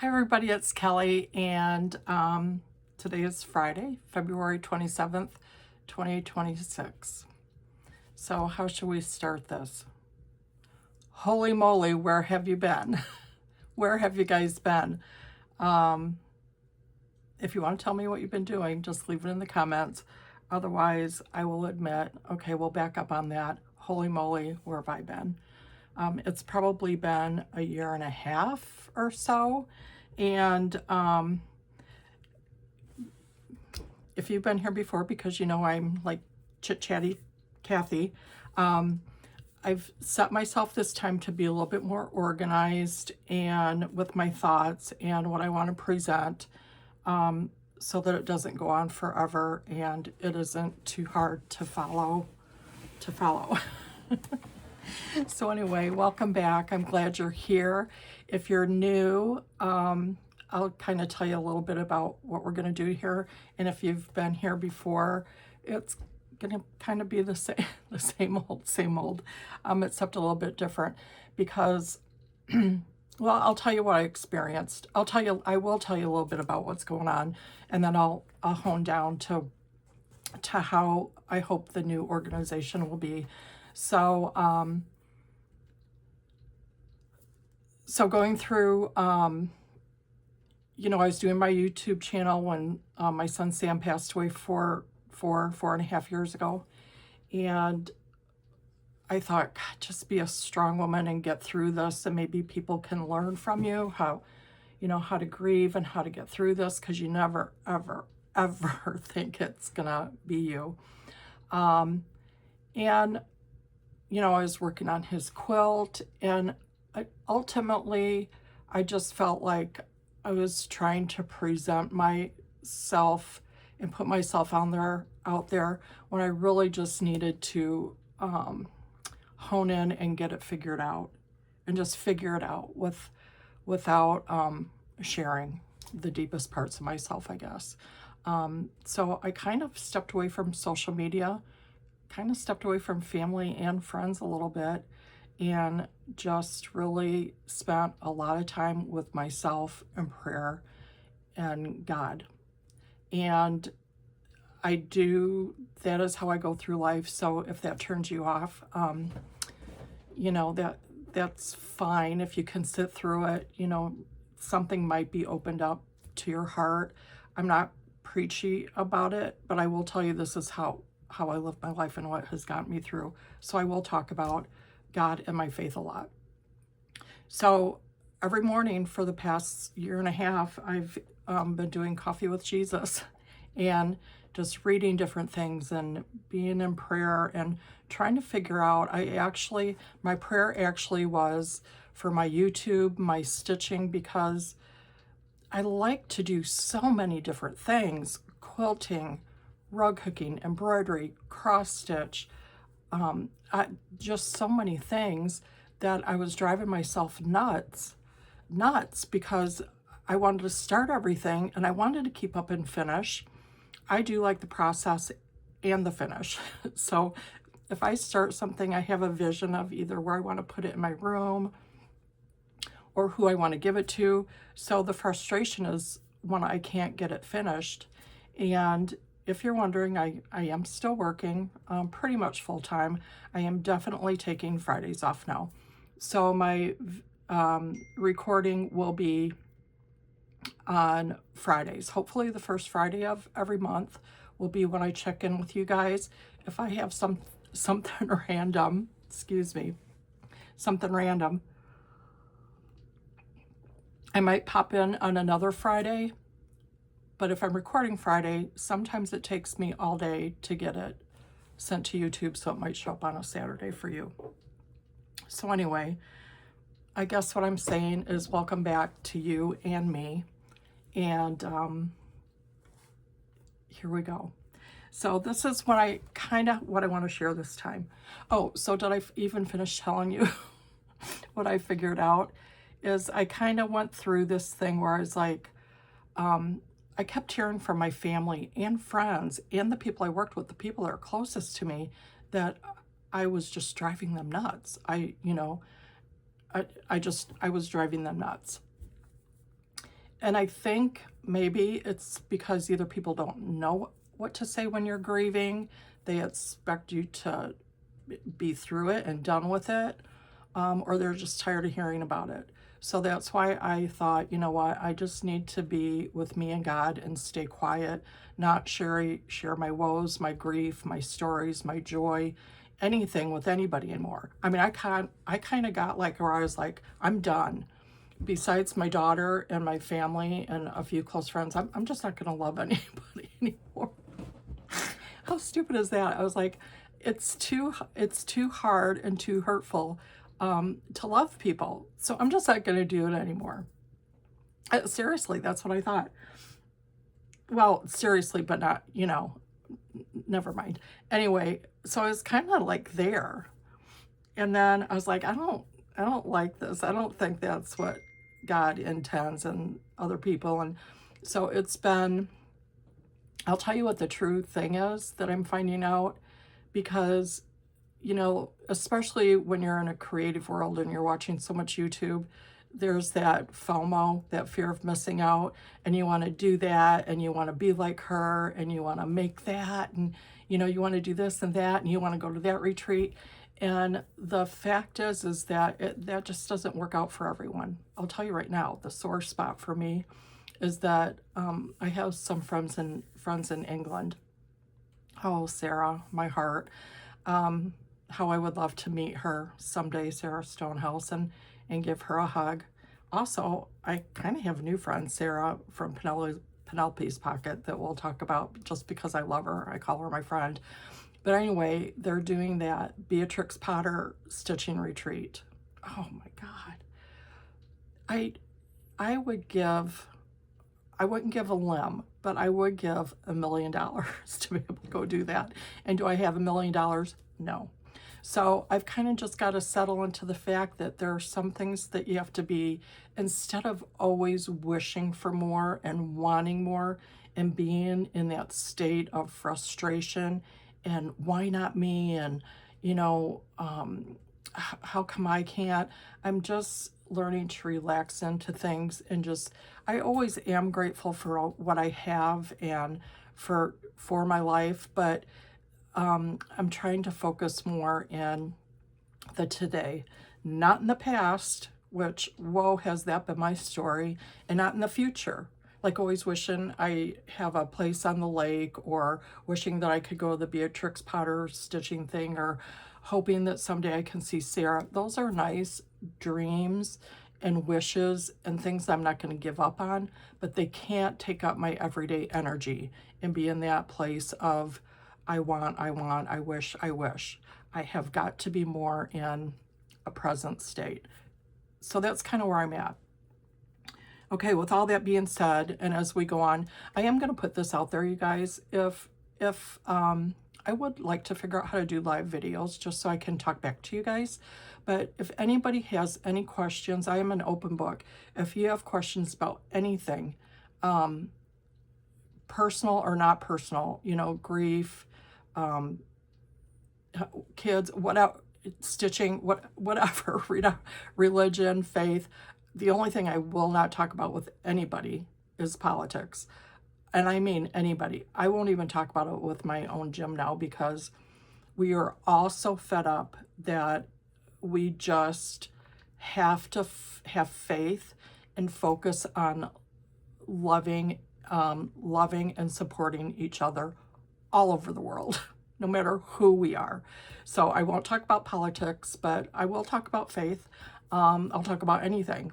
Hi everybody, it's Kelly, and today is Friday, February 27th, 2026. So how should we start this? Holy moly, where have you been? Where have you guys been? If you want to tell me what you've been doing, just leave it in the comments. Otherwise, I will admit, okay, we'll back up on that. Holy moly, where have I been? It's probably been a year and a half or so. And if you've been here before, because you know I'm like chit-chatty Kathy, I've set myself this time to be a little bit more organized and with my thoughts and what I want to present, so that it doesn't go on forever and it isn't too hard to follow. So anyway, welcome back. I'm glad you're here. If you're new, I'll kind of tell you a little bit about what we're going to do here. And if you've been here before, it's going to kind of be the same old, except a little bit different because, well, I'll tell you what I experienced. I will tell you a little bit about what's going on, and then I'll hone down to how I hope the new organization will be. So, so going through, you know, I was doing my YouTube channel when my son Sam passed away four and a half years ago. And I thought, God, just be a strong woman and get through this. And maybe people can learn from you how, you know, how to grieve and how to get through this, because you never, ever, ever think it's going to be you. And, you know, I was working on his quilt, and ultimately, I just felt like I was trying to present myself and put myself out there when I really just needed to hone in and get it figured out, and just figure it out without sharing the deepest parts of myself, I guess. So I kind of stepped away from social media, kind of stepped away from family and friends a little bit, and just really spent a lot of time with myself and prayer and God. And that is how I go through life. So if that turns you off, you know, that's fine. If you can sit through it, you know, something might be opened up to your heart. I'm not preachy about it, but I will tell you this is how I live my life and what has gotten me through. So I will talk about God and my faith a lot. So every morning for the past year and a half, I've been doing Coffee with Jesus and just reading different things and being in prayer and trying to figure out. My prayer actually was for my YouTube, my stitching, because I like to do so many different things: quilting, rug hooking, embroidery, cross stitch, just so many things that I was driving myself nuts because I wanted to start everything and I wanted to keep up and finish. I do like the process and the finish. So if I start something, I have a vision of either where I want to put it in my room or who I want to give it to. So the frustration is when I can't get it finished. And if you're wondering, I am still working pretty much full time. I am definitely taking Fridays off now. So my recording will be on Fridays. Hopefully the first Friday of every month will be when I check in with you guys. If I have something random, something random, I might pop in on another Friday. But if I'm recording Friday, sometimes it takes me all day to get it sent to YouTube, so it might show up on a Saturday for you. So anyway, I guess what I'm saying is welcome back to you and me. And here we go. So this is what I want to share this time. Oh, so did I even finish telling you what I figured out? Is I kind of went through this thing where I was like, I kept hearing from my family and friends and the people I worked with, the people that are closest to me, that I was just driving them nuts. I was driving them nuts. And I think maybe it's because either people don't know what to say when you're grieving, they expect you to be through it and done with it, or they're just tired of hearing about it. So that's why I thought, you know what, I just need to be with me and God and stay quiet, not share my woes, my grief, my stories, my joy, anything with anybody anymore. I mean, I kind of got like where I was like, I'm done. Besides my daughter and my family and a few close friends, I'm just not going to love anybody anymore. How stupid is that? I was like, it's too hard and too hurtful to love people. So I'm just not going to do it anymore. Seriously, that's what I thought. Well, seriously, but not, never mind. Anyway, so I was kind of like there. And then I was like, I don't like this. I don't think that's what God intends and other people. And so it's been, I'll tell you what the true thing is that I'm finding out, because, especially when you're in a creative world and you're watching so much YouTube, there's that FOMO, that fear of missing out, and you want to do that, and you want to be like her, and you want to make that, and, you want to do this and that, and you want to go to that retreat. And the fact is that that just doesn't work out for everyone. I'll tell you right now, the sore spot for me is that I have some friends in England. Oh, Sarah, my heart. How I would love to meet her someday, Sarah Stonehouse, and give her a hug. Also, I kind of have a new friend, Sarah from Penelope's Pocket, that we'll talk about just because I love her. I call her my friend. But anyway, they're doing that Beatrix Potter stitching retreat. Oh my God. I wouldn't give a limb, but I would give $1 million to be able to go do that. And do I have $1 million? No. So I've kind of just got to settle into the fact that there are some things that you have to be, instead of always wishing for more and wanting more and being in that state of frustration and why not me, and how come I can't. I'm just learning to relax into things and just, I always am grateful for what I have and for my life, but I'm trying to focus more in the today, not in the past, which, whoa, has that been my story, and not in the future. Like always wishing I have a place on the lake, or wishing that I could go to the Beatrix Potter stitching thing, or hoping that someday I can see Sarah. Those are nice dreams and wishes and things I'm not going to give up on, but they can't take up my everyday energy and be in that place of I want, I wish. I have got to be more in a present state. So that's kind of where I'm at. Okay, with all that being said, and as we go on, I am going to put this out there, you guys. If I would like to figure out how to do live videos just so I can talk back to you guys. But if anybody has any questions, I am an open book. If you have questions about anything, personal or not personal, grief, kids, whatever, stitching, whatever, religion, faith. The only thing I will not talk about with anybody is politics. And I mean anybody. I won't even talk about it with my own gym now, because we are all so fed up that we just have to have faith and focus on loving and supporting each other all over the world, no matter who we are. So I won't talk about politics, but I will talk about faith. I'll talk about anything.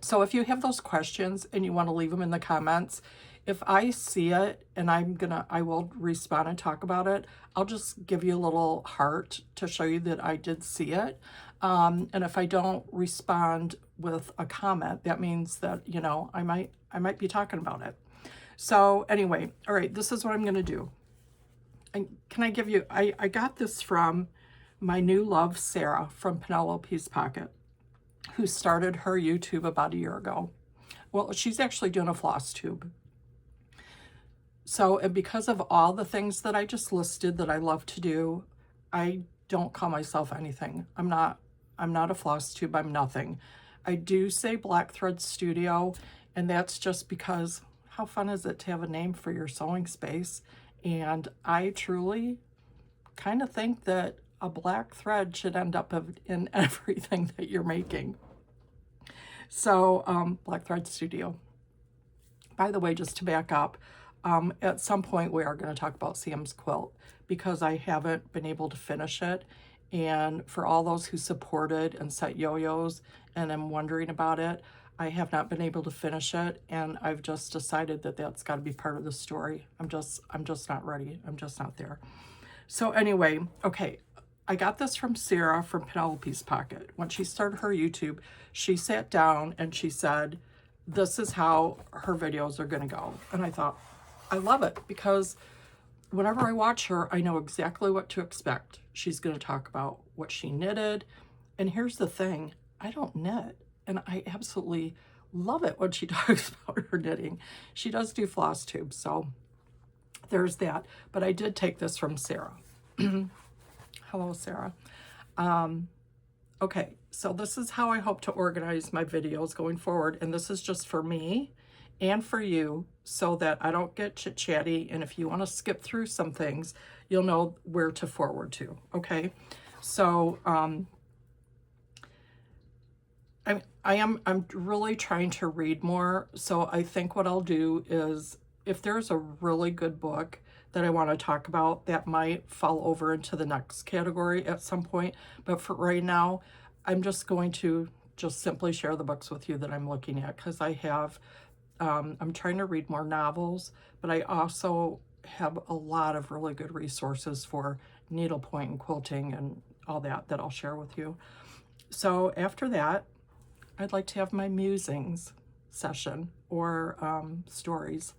So if you have those questions and you want to leave them in the comments, if I see it and I will respond and talk about it, I'll just give you a little heart to show you that I did see it. And if I don't respond with a comment, that means that, I might be talking about it. So anyway, all right, this is what I'm going to do. And can I give you, I got this from my new love, Sarah from Penelope's Pocket, who started her YouTube about a year ago. Well, she's actually doing a floss tube. So, and because of all the things that I just listed that I love to do, I don't call myself anything. I'm not a floss tube. I'm nothing. I do say Black Thread Studio, And that's just because how fun is it to have a name for your sewing space? And I truly kind of think that a black thread should end up in everything that you're making. So, Black Thread Studio. By the way, just to back up, at some point we are going to talk about Sam's quilt because I haven't been able to finish it. And for all those who supported and set yo-yos and I'm wondering about it, I have not been able to finish it, and I've just decided that that's got to be part of the story. I'm just not ready. I'm just not there. So anyway, okay, I got this from Sarah from Penelope's Pocket. When she started her YouTube, she sat down and she said, this is how her videos are going to go. And I thought, I love it, because whenever I watch her, I know exactly what to expect. She's going to talk about what she knitted. And here's the thing, I don't knit. And I absolutely love it when she talks about her knitting. She does do floss tubes, so there's that. But I did take this from Sarah. Hello, Sarah. Okay, so this is how I hope to organize my videos going forward. And this is just for me and for you so that I don't get chit-chatty. And if you want to skip through some things, you'll know where to forward to, okay? So, I'm really trying to read more. So I think what I'll do is if there's a really good book that I want to talk about, that might fall over into the next category at some point. But for right now, I'm just going to just simply share the books with you that I'm looking at, because I have, I'm trying to read more novels, but I also have a lot of really good resources for needlepoint and quilting and all that I'll share with you. So after that, I'd like to have my musings session or stories.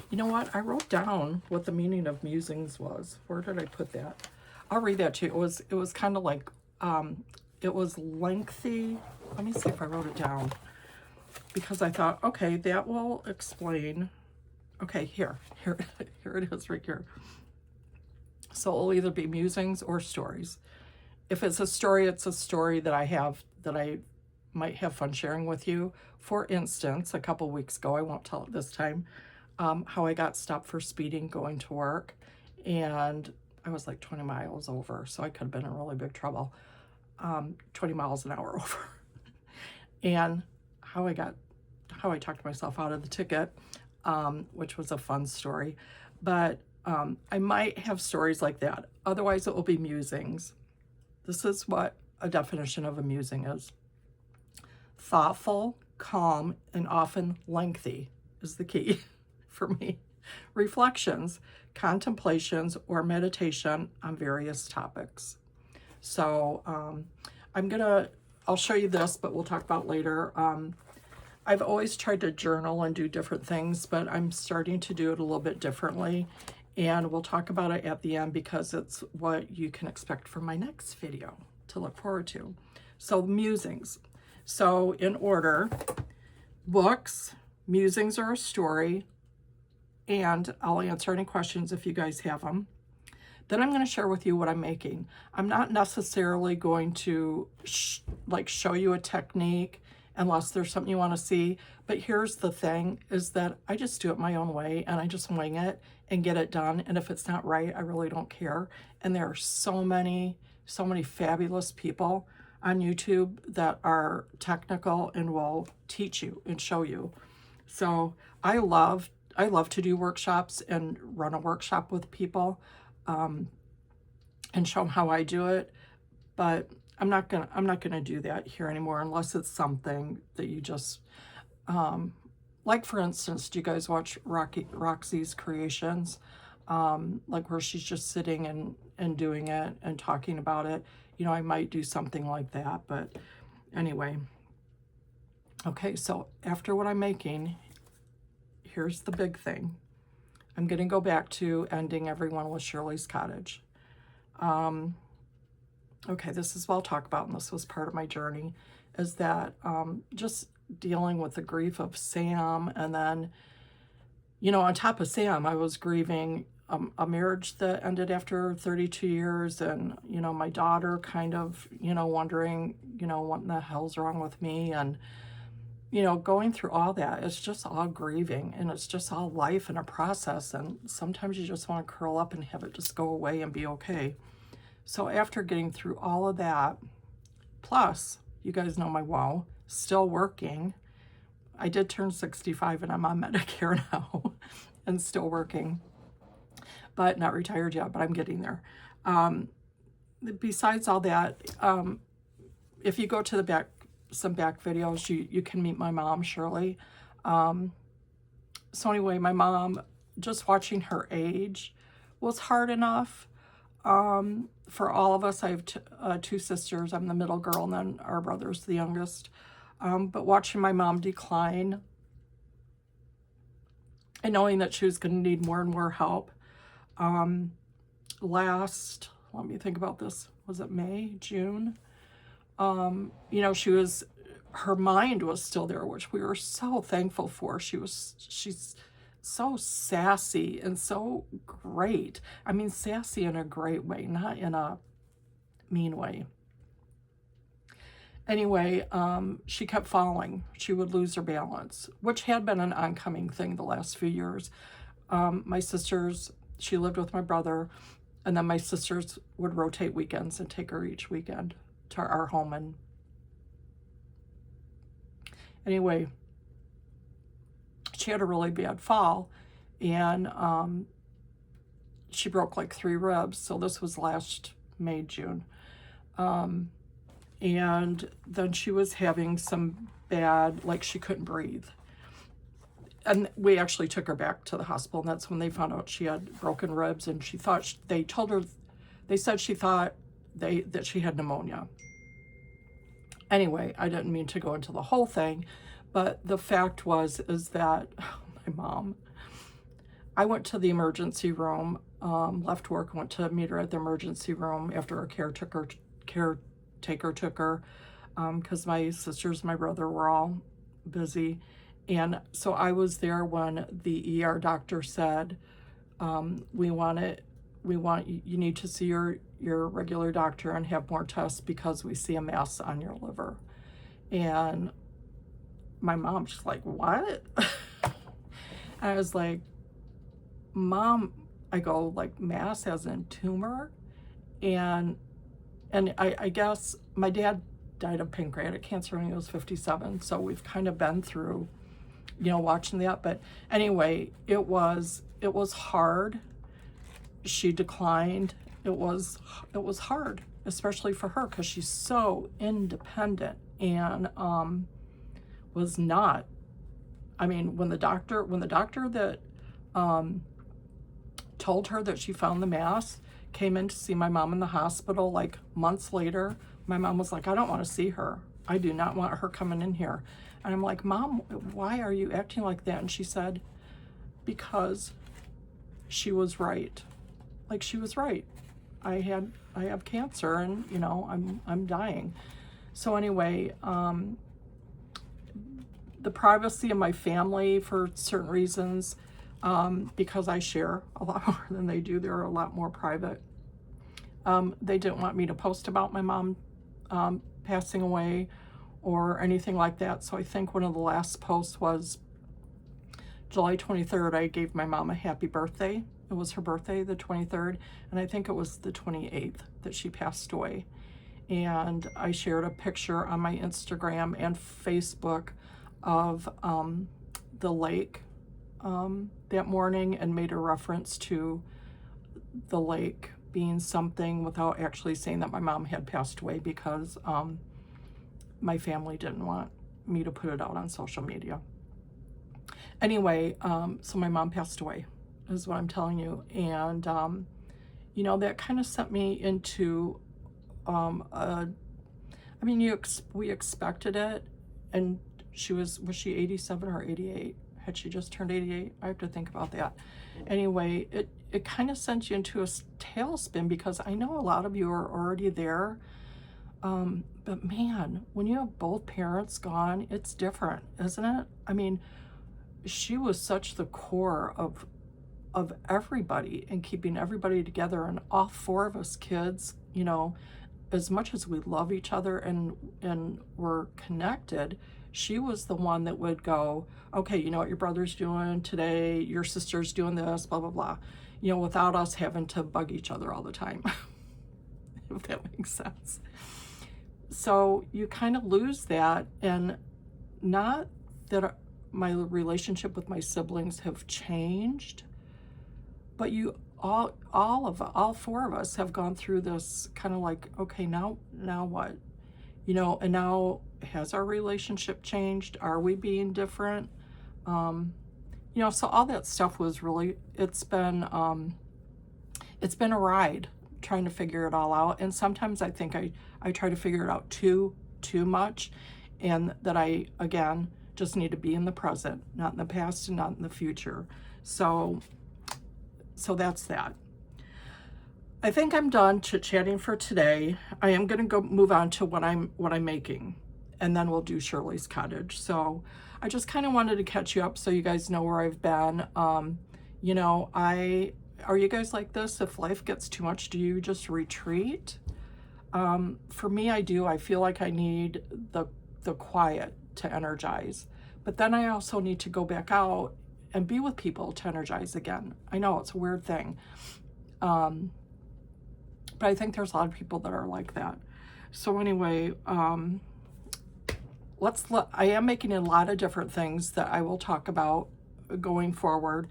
You know what? I wrote down what the meaning of musings was. Where did I put that? I'll read that to you. It was kind of like, it was lengthy. Let me see if I wrote it down, because I thought, okay, that will explain. Okay, here it is right here. So it'll either be musings or stories. If it's a story that I have that I might have fun sharing with you. For instance, a couple weeks ago, I won't tell it this time, how I got stopped for speeding going to work, and I was like 20 miles over, so I could have been in really big trouble. 20 miles an hour over. And how I talked myself out of the ticket, which was a fun story. But I might have stories like that. Otherwise, it will be musings. This is what a definition of a musing is. Thoughtful, calm, and often lengthy is the key for me. Reflections, contemplations, or meditation on various topics. So I'll show you this, but we'll talk about later. I've always tried to journal and do different things, but I'm starting to do it a little bit differently. And we'll talk about it at the end, because it's what you can expect from my next video to look forward to. So musings. So in order, books, musings or a story, and I'll answer any questions if you guys have them. Then I'm going to share with you what I'm making. I'm not necessarily going to show you a technique unless there's something you want to see. But here's the thing, is that I just do it my own way, and I just wing it and get it done. And if it's not right, I really don't care. And there are so many fabulous people on YouTube that are technical and will teach you and show you. So I love to do workshops and run a workshop with people, and show them how I do it. But I'm not gonna do that here anymore, unless it's something that you just, like for instance, do you guys watch Roxy's Creations? Like where she's just sitting and doing it and talking about it. You know, I might do something like that, but anyway. Okay, so after what I'm making, here's the big thing. I'm gonna go back to ending everyone with Shirley's Cottage. Okay, this is what I'll talk about, and this was part of my journey, is that just dealing with the grief of Sam, and then, you know, on top of Sam, I was grieving a marriage that ended after 32 years, and, you know, my daughter kind of, you know, wondering, you know, what in the hell's wrong with me, and you know, going through all that, it's just all grieving, and it's just all life and a process, and sometimes you just want to curl up and have it just go away and be okay. So after getting through all of that, plus, you guys know my wow, still working. I did turn 65 and I'm on Medicare now and still working, but not retired yet, but I'm getting there. Besides all that, if you go to the back, some back videos, you can meet my mom, Shirley. So anyway, my mom, just watching her age was hard enough. For all of us, I have two sisters. I'm the middle girl, and then our brother's the youngest. But watching my mom decline and knowing that she was going to need more and more help. Let me think about this. Was it May, June? You know, her mind was still there, which we were so thankful for. She's so sassy and so great. I mean, sassy in a great way, not in a mean way. Anyway, she kept falling. She would lose her balance, which had been an oncoming thing the last few years. My sisters, she lived with my brother, and then my sisters would rotate weekends and take her each weekend to our home. And anyway, she had a really bad fall, and she broke like 3 ribs. So this was last May, June. And then she was having some bad, like she couldn't breathe. And we actually took her back to the hospital, and that's when they found out she had broken ribs, and she thought, they said she thought that she had pneumonia. Anyway, I didn't mean to go into the whole thing, but the fact is that my mom, I went to the emergency room, left work, went to meet her at the emergency room after her caretaker took her, because my sisters and my brother were all busy. And so I was there when the ER doctor said, you need to see your regular doctor and have more tests because we see a mass on your liver. And my mom's just like, what? I was like, Mom, I go, like, mass as in tumor? And I guess my dad died of pancreatic cancer when he was 57, so we've kind of been through, you know, watching that. But anyway, it was hard. She declined. It was hard, especially for her, because she's so independent and was not. I mean, when the doctor that told her that she found the mass came in to see my mom in the hospital, like months later, my mom was like, I don't want to see her. I do not want her coming in here. And I'm like, Mom, why are you acting like that? And she said, because she was right. Like, she was right. I have cancer, and, you know, I'm dying. So anyway, the privacy of my family, for certain reasons, because I share a lot more than they do, they're a lot more private. They didn't want me to post about my mom passing away or anything like that. So I think one of the last posts was July 23rd. I gave my mom a happy birthday. It was her birthday, the 23rd, and I think it was the 28th that she passed away. And I shared a picture on my Instagram and Facebook of the lake that morning, and made a reference to the lake being something without actually saying that my mom had passed away, because my family didn't want me to put it out on social media. Anyway, so my mom passed away, is what I'm telling you. And, you know, that kind of sent me into, I mean, we expected it, and was she 87 or 88? Had she just turned 88? I have to think about that. Anyway, it kind of sent you into a tailspin, because I know a lot of you are already there. But man, when you have both parents gone, it's different, isn't it? I mean, she was such the core of everybody and keeping everybody together, and all 4 of us kids, you know, as much as we love each other and we're connected, She was the one that would go, okay, you know what your brother's doing today, your sister's doing this, blah, blah, blah, you know, without us having to bug each other all the time, if that makes sense. So you kind of lose that, and not that my relationship with my siblings have changed, but you all four of us have gone through this kind of like, okay, now what? You know, and now has our relationship changed? Are we being different? You know, so all that stuff was really, it's been a ride trying to figure it all out. And sometimes I think I try to figure it out too much, and that I, again, just need to be in the present, not in the past and not in the future. So that's that. I think I'm done chit-chatting for today. I am going to go move on to what I'm making, and then we'll do Shirley's Cottage. So I just kind of wanted to catch you up so you guys know where I've been. You know, are you guys like this? If life gets too much, do you just retreat? For me, I do. I feel like I need the quiet to energize, but then I also need to go back out and be with people to energize again. I know it's a weird thing. But I think there's a lot of people that are like that. So anyway, I am making a lot of different things that I will talk about going forward.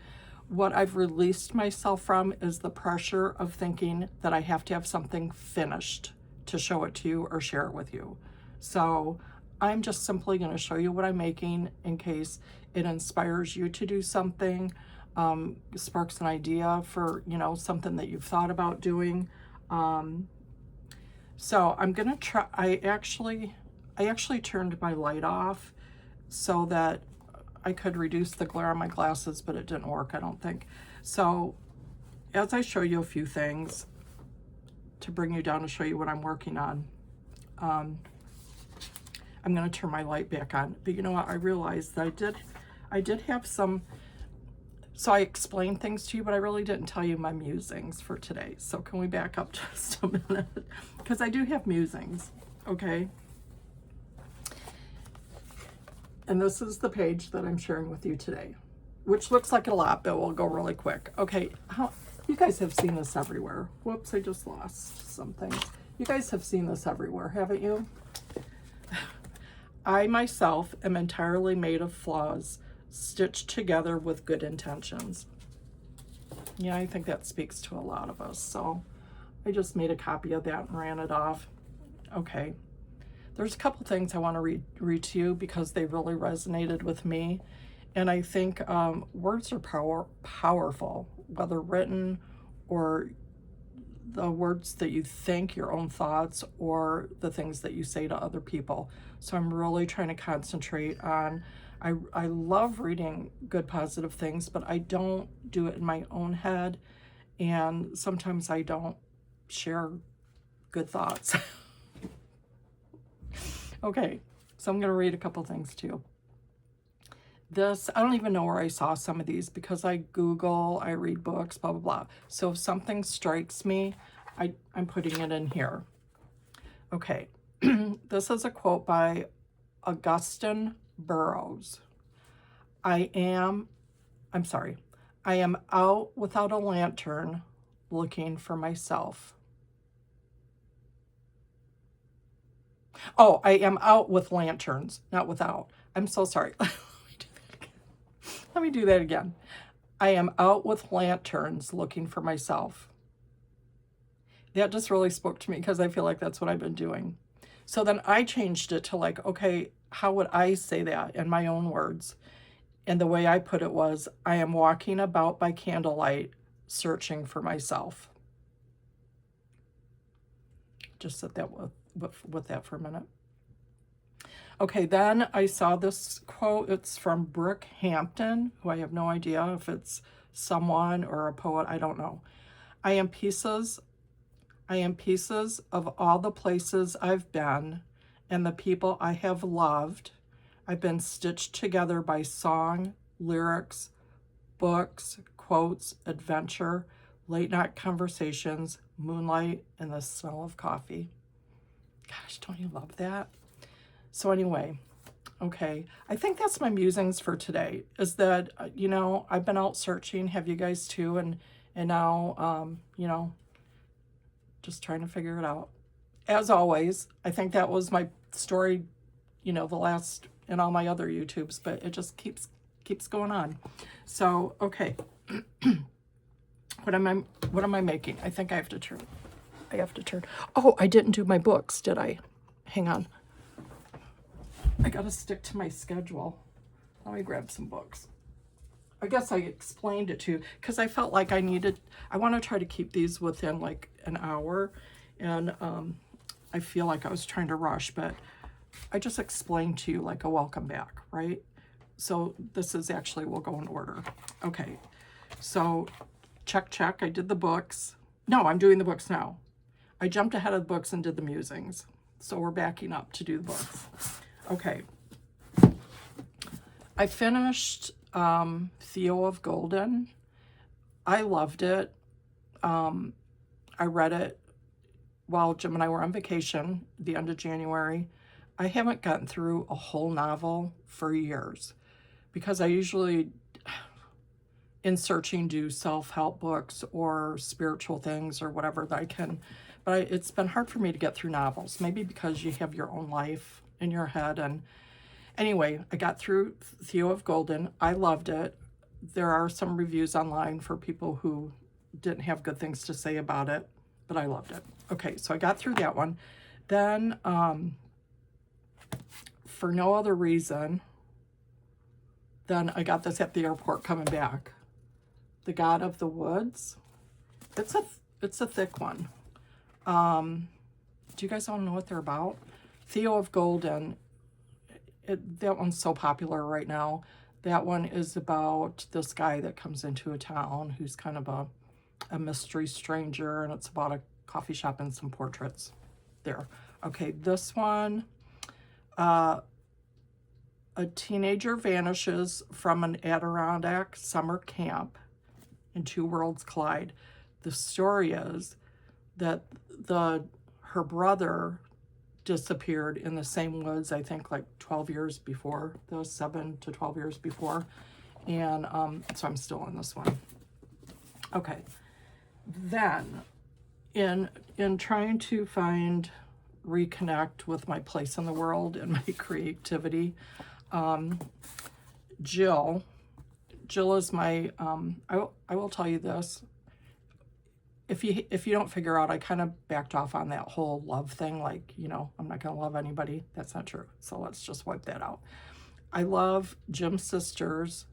What I've released myself from is the pressure of thinking that I have to have something finished to show it to you or share it with you. So I'm just simply going to show you what I'm making in case it inspires you to do something, sparks an idea for, you know, something that you've thought about doing. So I'm gonna try. I actually turned my light off so that I could reduce the glare on my glasses, but it didn't work, I don't think. So as I show you a few things to bring you down to show you what I'm working on, I'm gonna turn my light back on. But you know what? I realized that I did have some. So I explained things to you, but I really didn't tell you my musings for today. So can we back up just a minute? Because I do have musings, okay? And this is the page that I'm sharing with you today, which looks like a lot, but we'll go really quick. Okay, you guys have seen this everywhere. Whoops, I just lost some things. You guys have seen this everywhere, haven't you? I myself am entirely made of flaws, stitched together with good intentions. Yeah, I think that speaks to a lot of us. So I just made a copy of that and ran it off. Okay. There's a couple things I want to read to you because they really resonated with me. And I think words are powerful, whether written or the words that you think, your own thoughts, or the things that you say to other people. So I'm really trying to concentrate on, I love reading good positive things, but I don't do it in my own head. And sometimes I don't share good thoughts. Okay, so I'm going to read a couple things to you. This, I don't even know where I saw some of these because I Google, I read books, blah, blah, blah. So if something strikes me, I'm putting it in here. Okay, this is a quote by Augustine Burroughs. I am out without a lantern looking for myself. Oh, I am out with lanterns, not without. I'm so sorry. Let me do that again. I am out with lanterns looking for myself. That just really spoke to me because I feel like that's what I've been doing. So then I changed it to like, okay, how would I say that in my own words? And the way I put it was, I am walking about by candlelight, searching for myself. Just sit that with that for a minute. Okay, then I saw this quote. It's from Brooke Hampton, who I have no idea if it's someone or a poet. I don't know. I am pieces of all the places I've been and the people I have loved. I've been stitched together by song, lyrics, books, quotes, adventure, late night conversations, moonlight, and the smell of coffee. Gosh, don't you love that? So anyway, Okay, I think that's my musings for today, is that, you know, I've been out searching, have you guys too, and now, you know, just trying to figure it out. As always, I think that was my story, you know, the last in all my other YouTubes, but it just keeps going on. So, okay. What am I making? I think I have to turn. Oh, I didn't do my books, did I? Hang on. I gotta stick to my schedule. Let me grab some books. I guess I explained it to you because I felt like I want to try to keep these within like an hour, and I feel like I was trying to rush, but I just explained to you like a welcome back, right? So this is actually, we'll go in order. Okay, so check, I did the books. No, I'm doing the books now. I jumped ahead of the books and did the musings. So we're backing up to do the books. Okay. I finished Theo of Golden. I loved it. I read it while Jim and I were on vacation, the end of January. I haven't gotten through a whole novel for years because I usually, in searching, do self-help books or spiritual things or whatever that I can. But it's been hard for me to get through novels, maybe because you have your own life in your head. And anyway, I got through Theo of Golden. I loved it. There are some reviews online for people who didn't have good things to say about it, but I loved it. Okay, so I got through that one. Then, for no other reason, then I got this at the airport coming back. The God of the Woods. It's a thick one. Do you guys all know what they're about? Theo of Golden. That one's so popular right now. That one is about this guy that comes into a town who's kind of a mystery stranger, and it's about a coffee shop and some portraits there. Okay, this one, a teenager vanishes from an Adirondack summer camp and two worlds collide. The story is that her brother disappeared in the same woods, I think like 12 years before, those 7 to 12 years before. And so I'm still on this one. Okay. Then in trying to reconnect with my place in the world and my creativity, Jill is my, I will tell you this. If you don't figure out, I kind of backed off on that whole love thing. Like, you know, I'm not going to love anybody. That's not true. So let's just wipe that out. I love Jim's sisters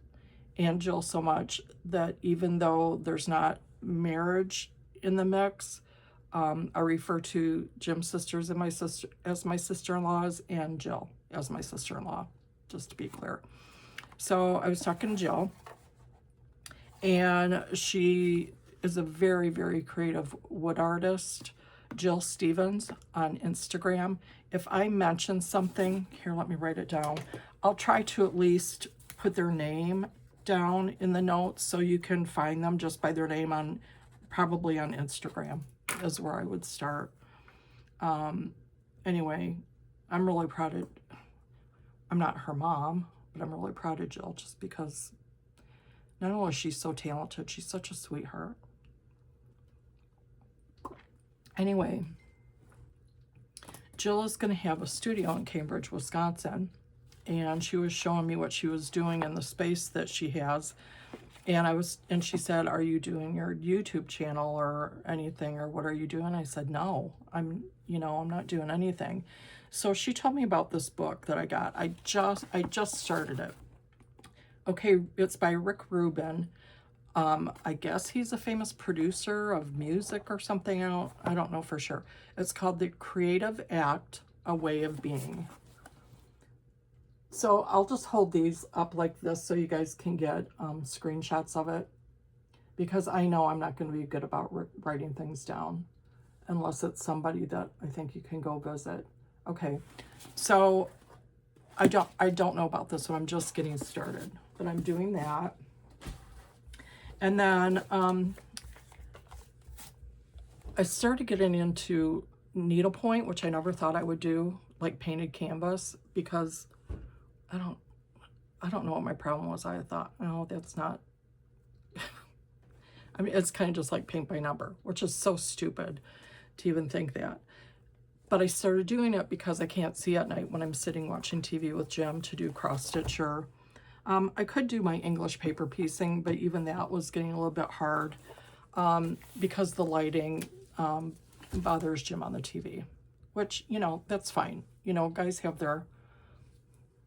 and Jill so much that even though there's not marriage in the mix, I refer to Jim's sisters and as my sister-in-laws and Jill as my sister-in-law, just to be clear. So I was talking to Jill, and she is a very, very creative wood artist, Jill Stevens on Instagram. If I mention something, here, let me write it down. I'll try to at least put their name down in the notes so you can find them just by their name probably on Instagram is where I would start. Anyway, I'm really proud I'm not her mom, but I'm really proud of Jill just because not only is she so talented, she's such a sweetheart. Anyway, Jill is going to have a studio in Cambridge, Wisconsin, and she was showing me what she was doing in the space that she has. And she said, "Are you doing your YouTube channel or anything, or what are you doing?" I said, "No, I'm not doing anything." So she told me about this book that I got. I just started it. Okay, it's by Rick Rubin. I guess he's a famous producer of music or something. I don't know for sure. It's called The Creative Act, A Way of Being. So I'll just hold these up like this so you guys can get screenshots of it, because I know I'm not going to be good about writing things down unless it's somebody that I think you can go visit. Okay, so I don't know about this one. I'm just getting started, but I'm doing that. And then I started getting into needlepoint, which I never thought I would do, like painted canvas, because I don't know what my problem was. I thought, no, that's not, I mean, it's kind of just like paint by number, which is so stupid to even think that. But I started doing it because I can't see at night when I'm sitting watching TV with Jim to do cross stitch. Or I could do my English paper piecing, but even that was getting a little bit hard because the lighting bothers Jim on the TV, which, you know, that's fine. You know, guys have their,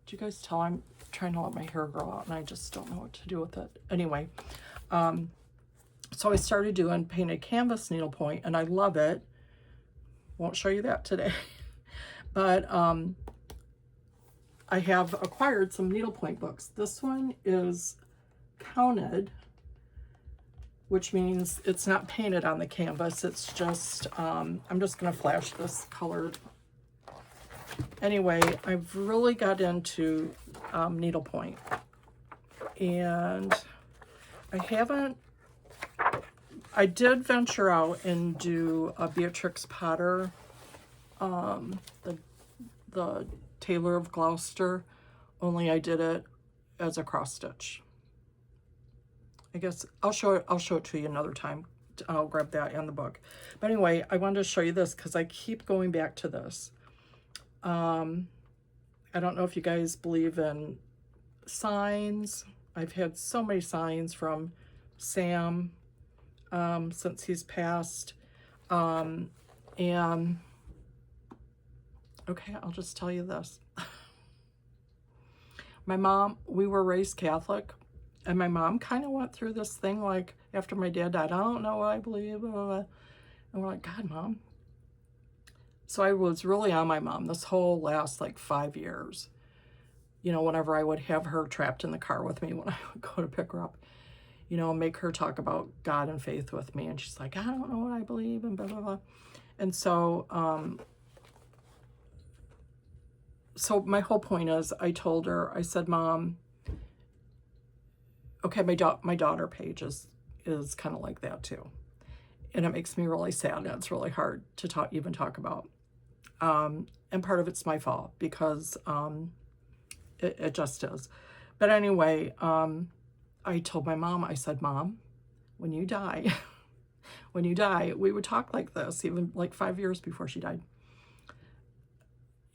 do you guys tell I'm trying to let my hair grow out and I just don't know what to do with it. Anyway, so I started doing painted canvas needlepoint and I love it. Won't show you that today. But I have acquired some needlepoint books. This one is counted, which means it's not painted on the canvas. It's just, I'm just gonna flash this colored. Anyway, I've really got into needlepoint. And I did venture out and do a Beatrix Potter, the Tailor of Gloucester, only I did it as a cross stitch. I guess I'll show it to you another time. I'll grab that and the book. But anyway, I wanted to show you this because I keep going back to this. I don't know if you guys believe in signs. I've had so many signs from Sam since he's passed. And okay, I'll just tell you this. My mom, we were raised Catholic, and my mom kind of went through this thing like after my dad died, I don't know what I believe, blah, blah, blah. And we're like, God, Mom. So I was really on my mom this whole last like 5 years. You know, whenever I would have her trapped in the car with me when I would go to pick her up, you know, make her talk about God and faith with me. And she's like, I don't know what I believe and blah, blah, blah. And so, so my whole point is I told her, I said, Mom, okay, my daughter Paige is kind of like that too. And it makes me really sad and it's really hard to even talk about. And part of it's my fault because it just is. But anyway, I told my mom, I said, Mom, when you die, we would talk like this, even like 5 years before she died.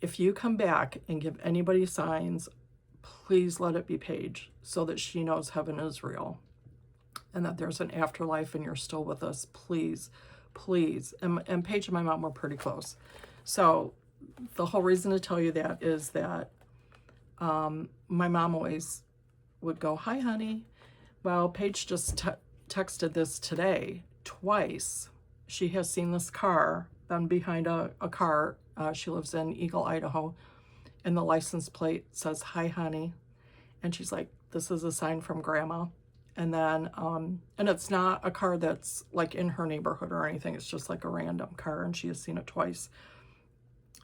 If you come back and give anybody signs, please let it be Paige so that she knows heaven is real and that there's an afterlife and you're still with us, please, please. And Paige and my mom were pretty close. So the whole reason to tell you that is that my mom always would go, hi, honey. Well, Paige just texted this today twice. She has seen this car, been behind a car. She lives in Eagle, Idaho, and the license plate says, hi, honey. And she's like, this is a sign from Grandma. And then, and it's not a car that's like in her neighborhood or anything. It's just like a random car, and she has seen it twice.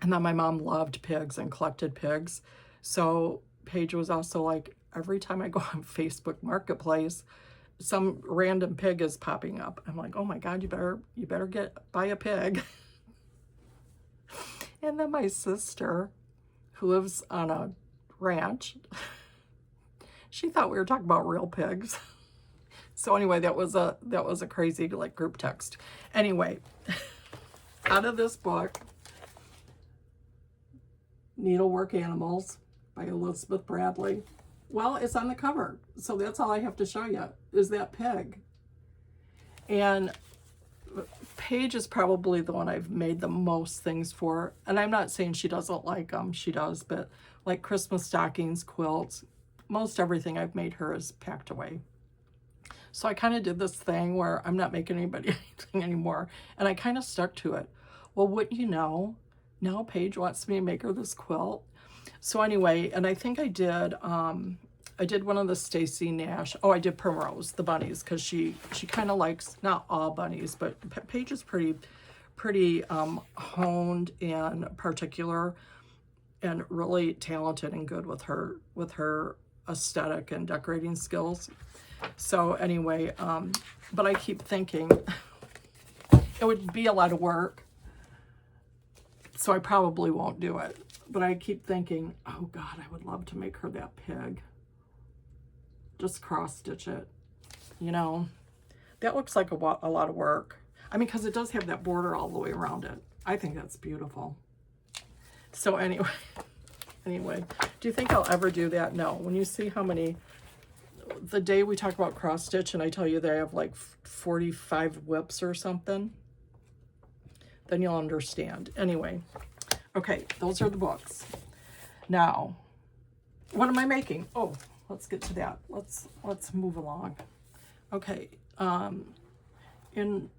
And then my mom loved pigs and collected pigs. So Paige was also like, every time I go on Facebook Marketplace, some random pig is popping up. I'm like, oh my God, you better buy a pig. And then my sister, who lives on a ranch, she thought we were talking about real pigs. So anyway, that was a crazy like group text. Anyway, out of this book, Needlework Animals by Elizabeth Bradley. Well, it's on the cover, so that's all I have to show you is that pig. And Paige is probably the one I've made the most things for. And I'm not saying she doesn't like them. She does, but like Christmas stockings, quilts, most everything I've made her is packed away. So I kind of did this thing where I'm not making anybody anything anymore. And I kind of stuck to it. Well, wouldn't you know, now Paige wants me to make her this quilt. So anyway, and I think I did one of the Stacy Nash. Oh, I did Primrose, the bunnies, because she kind of likes, not all bunnies, but Paige is pretty honed and particular and really talented and good with her aesthetic and decorating skills. So anyway, but I keep thinking it would be a lot of work, so I probably won't do it. But I keep thinking, oh God, I would love to make her that pig. Just cross stitch it, you know. That looks like a lot of work. I mean, because it does have that border all the way around it. I think that's beautiful. So anyway, do you think I'll ever do that? No. When you see how many, the day we talk about cross stitch and I tell you that I have like 45 whips or something, then you'll understand. Anyway, okay, those are the books. Now, what am I making? Oh, let's get to that. Let's move along. Okay, in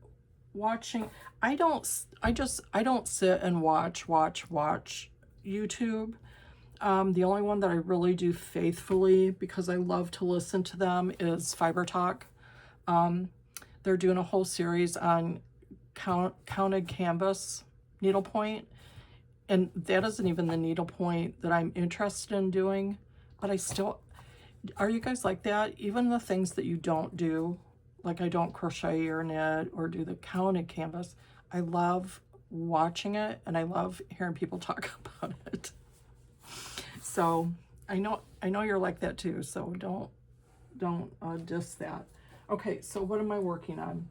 watching, I don't sit and watch YouTube. The only one that I really do faithfully, because I love to listen to them, is Fiber Talk. They're doing a whole series on counted canvas needlepoint, and that isn't even the needlepoint that I'm interested in doing, but I still, are you guys like that? Even the things that you don't do, like I don't crochet or knit or do the counted canvas, I love watching it and I love hearing people talk about it. So I know you're like that too, so don't diss that. Okay, so what am I working on?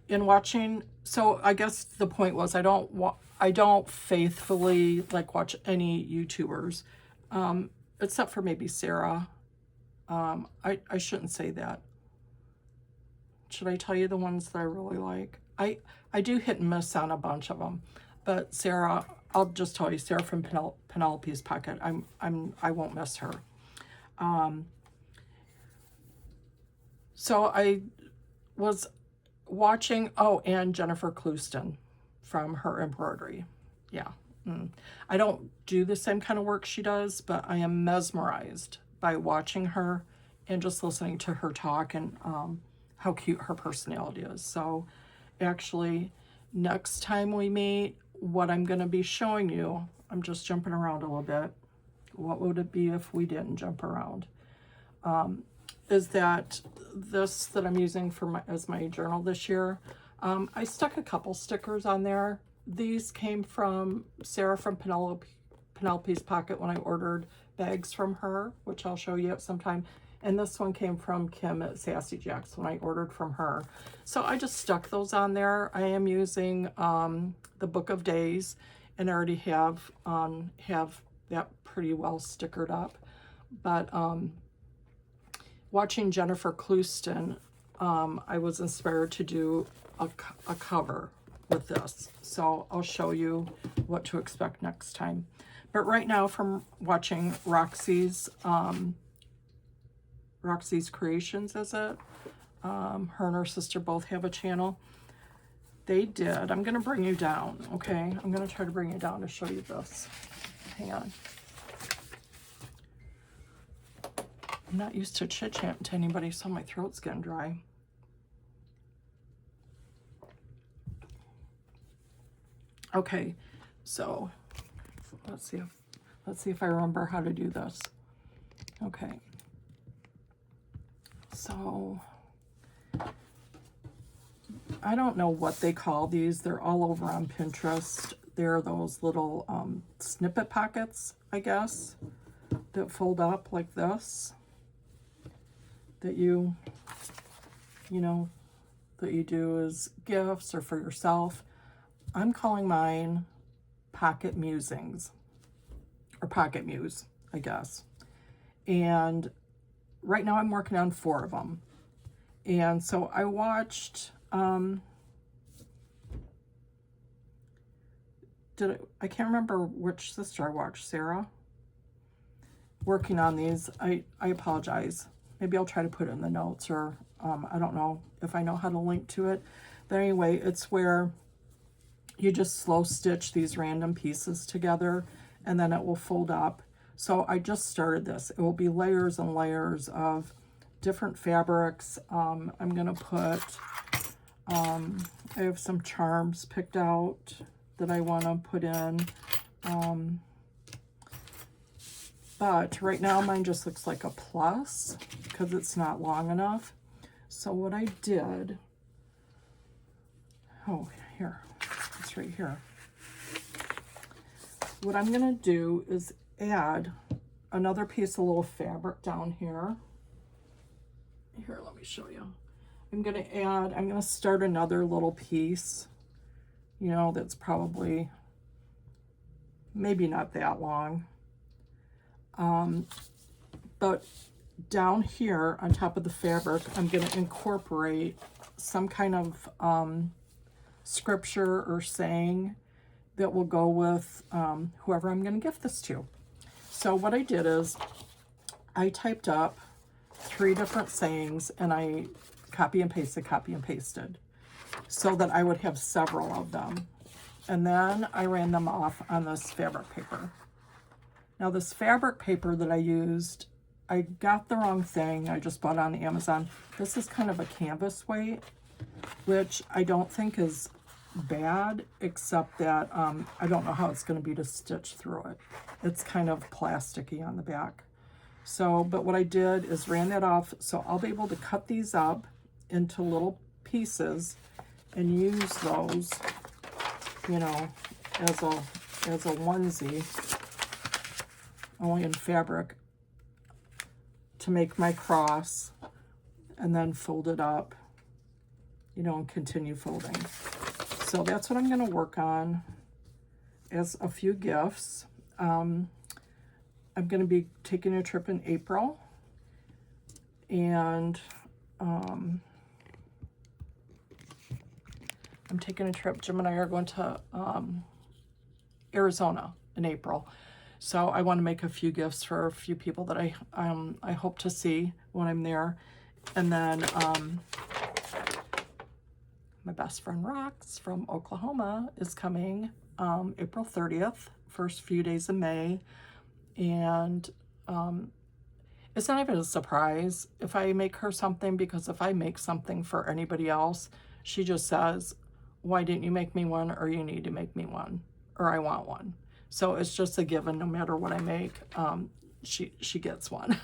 In watching, so I guess the point was I don't faithfully like watch any YouTubers, except for maybe Sarah. I shouldn't say that. Should I tell you the ones that I really like? I do hit and miss on a bunch of them, but Sarah, I'll just tell you, Sarah from Penelope's Pocket, I won't miss her. So I was watching, oh, and Jennifer Clouston from her embroidery. Yeah. I don't do the same kind of work she does, but I am mesmerized by watching her and just listening to her talk and how cute her personality is. So actually, next time we meet, what I'm going to be showing you, I'm just jumping around a little bit. What would it be if we didn't jump around? Is that this that I'm using for as my journal this year. I stuck a couple stickers on there. These came from Sarah from Penelope's Pocket when I ordered bags from her, which I'll show you sometime. And this one came from Kim at Sassy Jacks when I ordered from her. So I just stuck those on there. I am using the Book of Days, and I already have that pretty well stickered up. But watching Jennifer Clouston, I was inspired to do a cover with this. So I'll show you what to expect next time. But right now, from watching Roxy's Creations, is it? Her and her sister both have a channel. They did. I'm going to bring you down, okay? I'm going to try to bring you down to show you this. Hang on. I'm not used to chit-chatting to anybody, so my throat's getting dry. Okay, so let's see if I remember how to do this. Okay. So I don't know what they call these. They're all over on Pinterest. They're those little snippet pockets, I guess, that fold up like this. That you do as gifts or for yourself. I'm calling mine Pocket Musings, or Pocket Muse, I guess. And right now I'm working on 4 of them. And so I watched, I can't remember which sister I watched, Sarah, working on these. I apologize. Maybe I'll try to put it in the notes, or I don't know if I know how to link to it. But anyway, it's where you just slow stitch these random pieces together and then it will fold up. So I just started this. It will be layers and layers of different fabrics. I'm gonna put, I have some charms picked out that I wanna put in. But right now mine just looks like a plus because it's not long enough. So what I did, oh, here, it's right here. what I'm going to do is add another piece of little fabric down here. Here, let me show you. I'm going to start another little piece, you know, that's probably maybe not that long. But down here on top of the fabric, I'm going to incorporate some kind of scripture or saying that will go with whoever I'm going to gift this to. So what I did is I typed up 3 different sayings and I copy and pasted so that I would have several of them. And then I ran them off on this fabric paper. Now this fabric paper that I used, I got the wrong thing. I just bought it on Amazon. This is kind of a canvas weight, which I don't think is bad, except that I don't know how it's going to be to stitch through it. It's kind of plasticky on the back. So, but what I did is ran that off, so I'll be able to cut these up into little pieces and use those, you know, as a onesie, only in fabric, to make my cross, and then fold it up, you know, and continue folding. So that's what I'm going to work on as a few gifts. I'm going to be taking a trip in April, and I'm taking a trip. Jim and I are going to Arizona in April. So I want to make a few gifts for a few people that I hope to see when I'm there. And then my best friend Rox from Oklahoma is coming April 30th, first few days of May. And it's not even a surprise if I make her something, because if I make something for anybody else, she just says, why didn't you make me one? Or you need to make me one, or I want one. So it's just a given. No matter what I make, she gets one.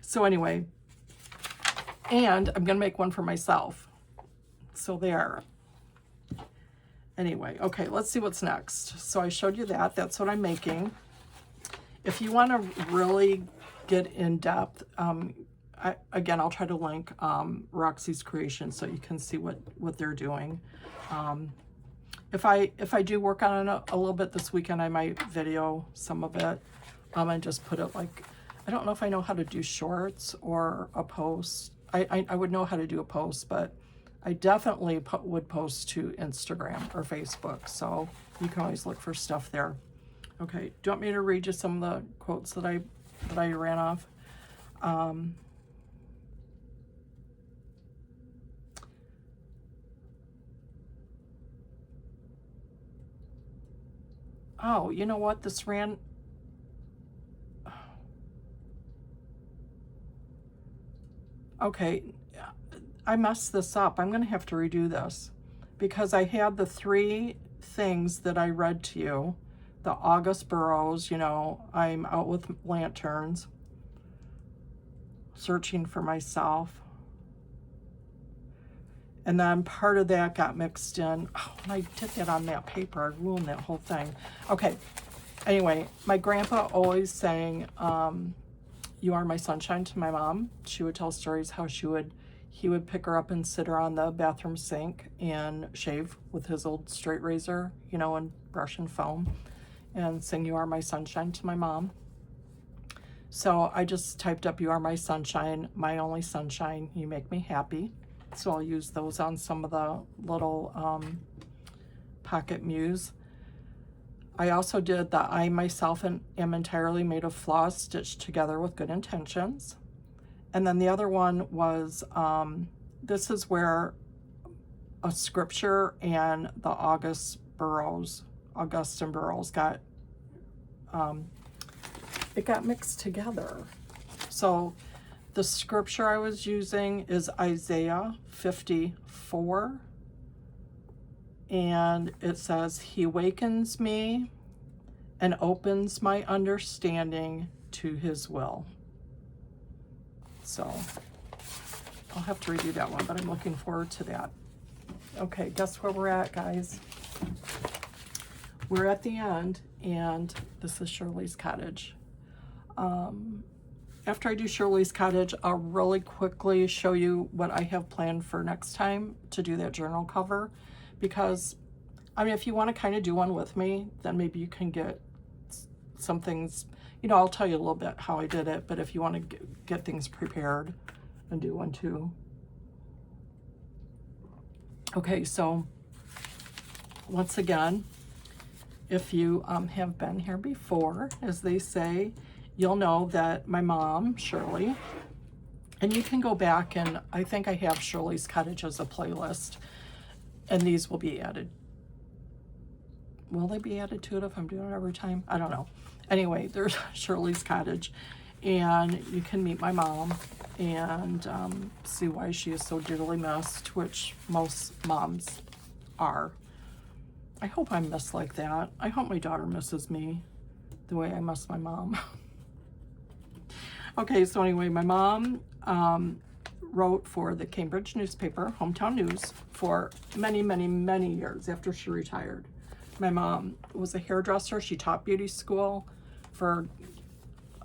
So anyway, and I'm gonna make one for myself. So there. Anyway, okay, let's see what's next. So I showed you that. That's what I'm making. If you want to really get in depth, again, I'll try to link Roxy's Creation so you can see what they're doing. If I do work on it a little bit this weekend, I might video some of it and just put it like, I don't know if I know how to do shorts or a post. I would know how to do a post, but I definitely would post to Instagram or Facebook, so you can always look for stuff there. Okay, do you want me to read you some of the quotes that I ran off? Oh, you know what? This ran... Okay, I messed this up. I'm going to have to redo this because I had the 3 things that I read to you. The August burrows, you know, I'm out with lanterns, searching for myself. And then part of that got mixed in. Oh, and I did that on that paper. I ruined that whole thing. Okay. Anyway, my grandpa always sang, you are my sunshine to my mom. She would tell stories how he would pick her up and sit her on the bathroom sink and shave with his old straight razor, you know, and brush and foam, and sing you are my sunshine to my mom. So I just typed up, you are my sunshine, my only sunshine, you make me happy. So I'll use those on some of the little pocket mews. I also did the I myself am entirely made of flaws stitched together with good intentions. And then the other one was, this is where a scripture and the Augustan burrows got, it got mixed together. So the scripture I was using is Isaiah 54. And it says, he wakens me and opens my understanding to his will. So I'll have to redo that one, but I'm looking forward to that. Okay, guess where we're at, guys? we're at the end, and this is Shirley's cottage. After I do Shirley's cottage, I'll really quickly show you what I have planned for next time to do that journal cover, because I mean, if you want to kind of do one with me, then maybe you can get some things, you know, I'll tell you a little bit how I did it, but if you want to get things prepared and do one too. Okay, so once again, if you have been here before, as they say, you'll know that my mom, Shirley, and you can go back, and I think I have Shirley's Cottage as a playlist, and these will be added. Will they be added to it if I'm doing it every time? I don't know. Anyway, there's Shirley's Cottage, and you can meet my mom and see why she is so dearly missed, which most moms are. I hope I'm missed like that. I hope my daughter misses me the way I miss my mom. Okay, so anyway, my mom wrote for the Cambridge newspaper, Hometown News, for many, many, many years after she retired. My mom was a hairdresser. She taught beauty school for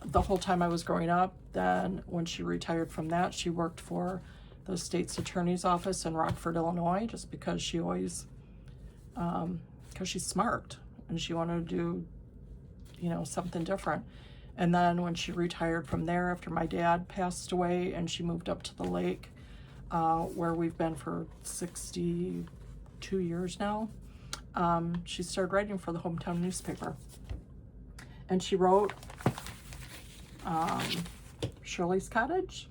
the whole time I was growing up. Then when she retired from that, she worked for the state's attorney's office in Rockford, Illinois, just because she always, because she's smart and she wanted to do, you know, something different. And then when she retired from there, after my dad passed away, and she moved up to the lake, where we've been for 62 years now, she started writing for the Hometown newspaper. And she wrote Shirley's Cottage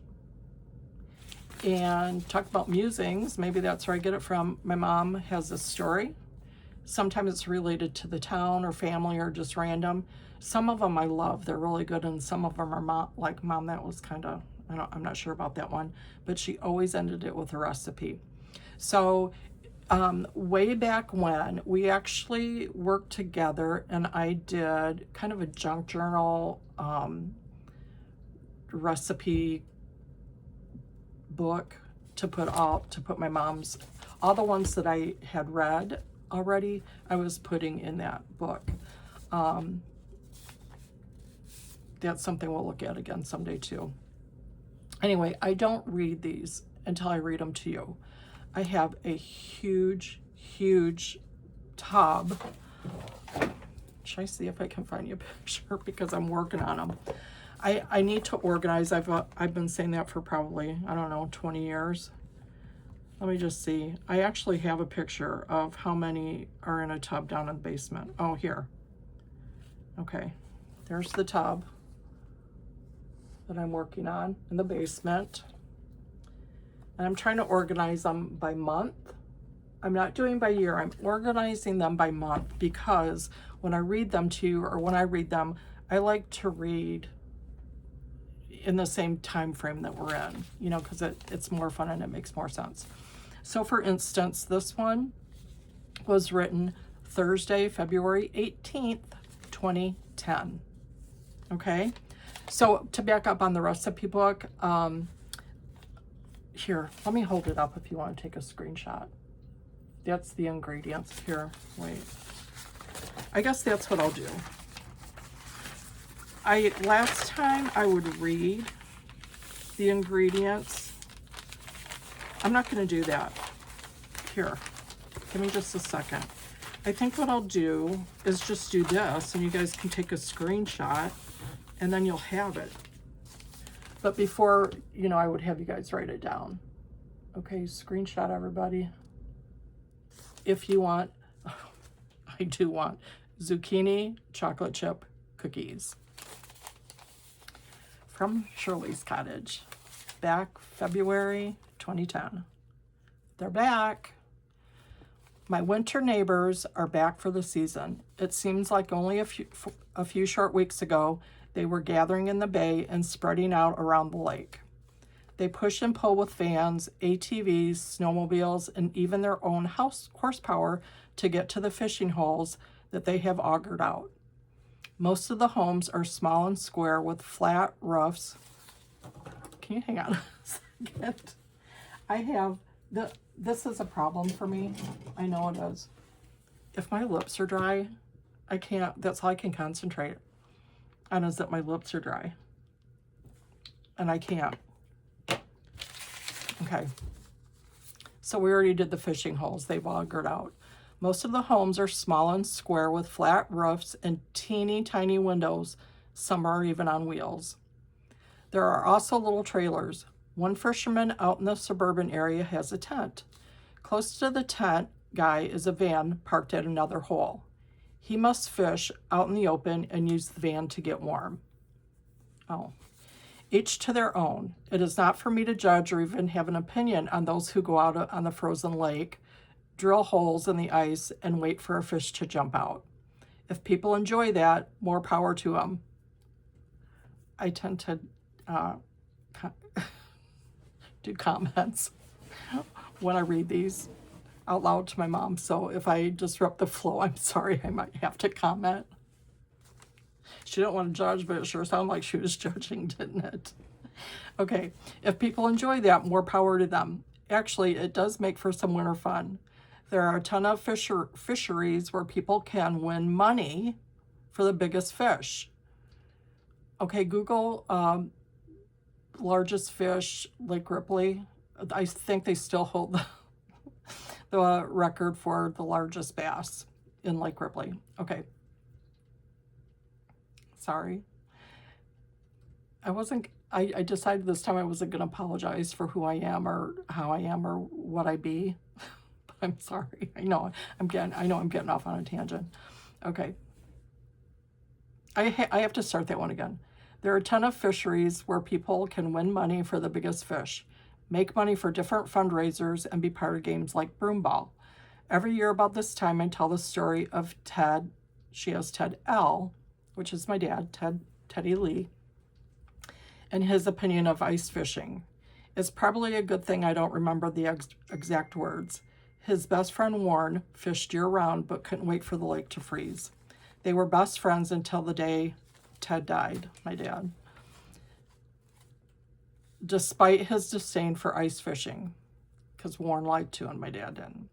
and talked about musings. Maybe that's where I get it from. My mom has a story. Sometimes it's related to the town or family or just random. Some of them I love. They're really good. And some of them are like, Mom, that was kind of, I'm not sure about that one. But she always ended it with a recipe. So way back when, we actually worked together, and I did kind of a junk journal recipe book to put my mom's, all the ones that I had read already, I was putting in that book. That's something we'll look at again someday too. Anyway, I don't read these until I read them to you. I have a huge, huge tub. Should I see if I can find you a picture, because I'm working on them. I need to organize. I've been saying that for probably, I don't know, 20 years. Let me just see. I actually have a picture of how many are in a tub down in the basement. Oh, here. Okay, there's the tub that I'm working on in the basement. And I'm trying to organize them by month. I'm not doing by year, I'm organizing them by month, because when I read them to you, or when I read them, I like to read in the same time frame that we're in, you know, because it's more fun and it makes more sense. So for instance, this one was written Thursday, February 18th, 2010. Okay, so to back up on the recipe book, here, let me hold it up if you want to take a screenshot. That's the ingredients. Here, wait. I guess that's what I'll do. Last time I would read the ingredients. I'm not going to do that. Here, give me just a second. I think what I'll do is just do this, and you guys can take a screenshot, and then you'll have it. But before, you know, I would have you guys write it down. Okay, screenshot everybody. If you want, I do want zucchini chocolate chip cookies from Shirley's Cottage, back February 2010. They're back. My winter neighbors are back for the season. It seems like only a few short weeks ago, they were gathering in the bay and spreading out around the lake. They push and pull with vans, ATVs, snowmobiles, and even their own horsepower to get to the fishing holes that they have augured out. Most of the homes are small and square with flat roofs. Can you hang on a second? I have, this is a problem for me. I know it is. If my lips are dry, I can't, that's all I can concentrate on, is that my lips are dry. And I can't. Okay. So we already did the fishing holes. They've all augured out. Most of the homes are small and square with flat roofs and teeny tiny windows. Some are even on wheels. There are also little trailers. One fisherman out in the suburban area has a tent. Close to the tent guy is a van parked at another hole. He must fish out in the open and use the van to get warm. Oh. Each to their own. It is not for me to judge or even have an opinion on those who go out on the frozen lake, drill holes in the ice, and wait for a fish to jump out. If people enjoy that, more power to them. I tend to do comments when I read these out loud to my mom, so if I disrupt the flow, I'm sorry, I might have to comment. She didn't want to judge, but it sure sounded like she was judging, didn't it? Okay, if people enjoy that, more power to them. Actually, it does make for some winter fun. There are a ton of fisheries where people can win money for the biggest fish. Okay, Google largest fish, Lake Ripley. I think they still hold the record for the largest bass in Lake Ripley. Okay. Sorry. I decided this time I wasn't going to apologize for who I am or how I am or what I be. But I'm sorry. I know I'm getting off on a tangent. Okay. I have to start that one again. There are a ton of fisheries where people can win money for the biggest fish, make money for different fundraisers, and be part of games like Broomball. Every year about this time, I tell the story of Ted. She has Ted L., which is my dad, Teddy Lee, and his opinion of ice fishing. It's probably a good thing I don't remember the exact words. His best friend Warren fished year-round but couldn't wait for the lake to freeze. They were best friends until the day Ted died, my dad. Despite his disdain for ice fishing, because Warren lied to him, my dad didn't.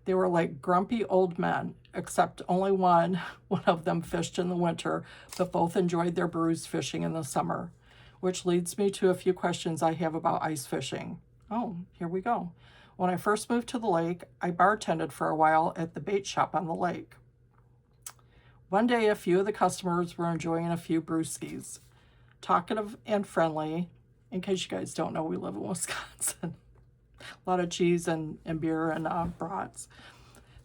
They were like grumpy old men, except only one of them fished in the winter, but both enjoyed their brews fishing in the summer, which leads me to a few questions I have about ice fishing. Oh, here we go. When I first moved to the lake, I bartended for a while at the bait shop on the lake. One day, a few of the customers were enjoying a few brewskis. Talkative and friendly. In case you guys don't know, we live in Wisconsin. A lot of cheese and beer and brats.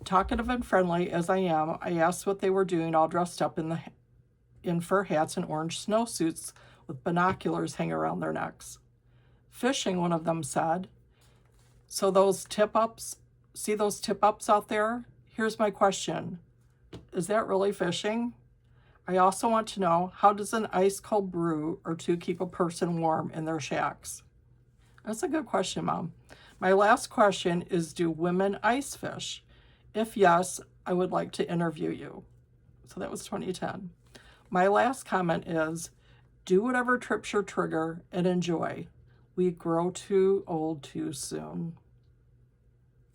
Talkative and friendly as I am, I asked what they were doing, all dressed up in fur hats and orange snowsuits with binoculars hanging around their necks. Fishing, one of them said. So those tip-ups, see those tip-ups out there? Here's my question. Is that really fishing? I also want to know, how does an ice-cold brew or two keep a person warm in their shacks? That's a good question, Mom. My last question is, do women ice fish? If yes, I would like to interview you. So that was 2010. My last comment is, do whatever trips your trigger and enjoy. We grow too old too soon.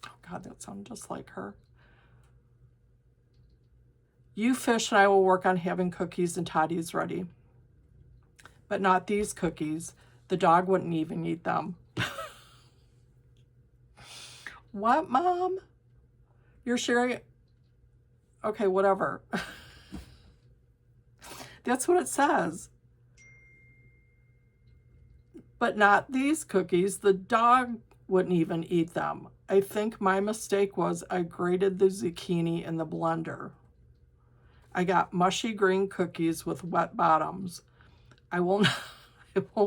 Oh God, that sounded just like her. You fish and I will work on having cookies and toddies ready. But not these cookies. The dog wouldn't even eat them. What, Mom? You're sharing? Okay, whatever. That's what it says. But not these cookies. The dog wouldn't even eat them. I think my mistake was I grated the zucchini in the blender. I got mushy green cookies with wet bottoms. I will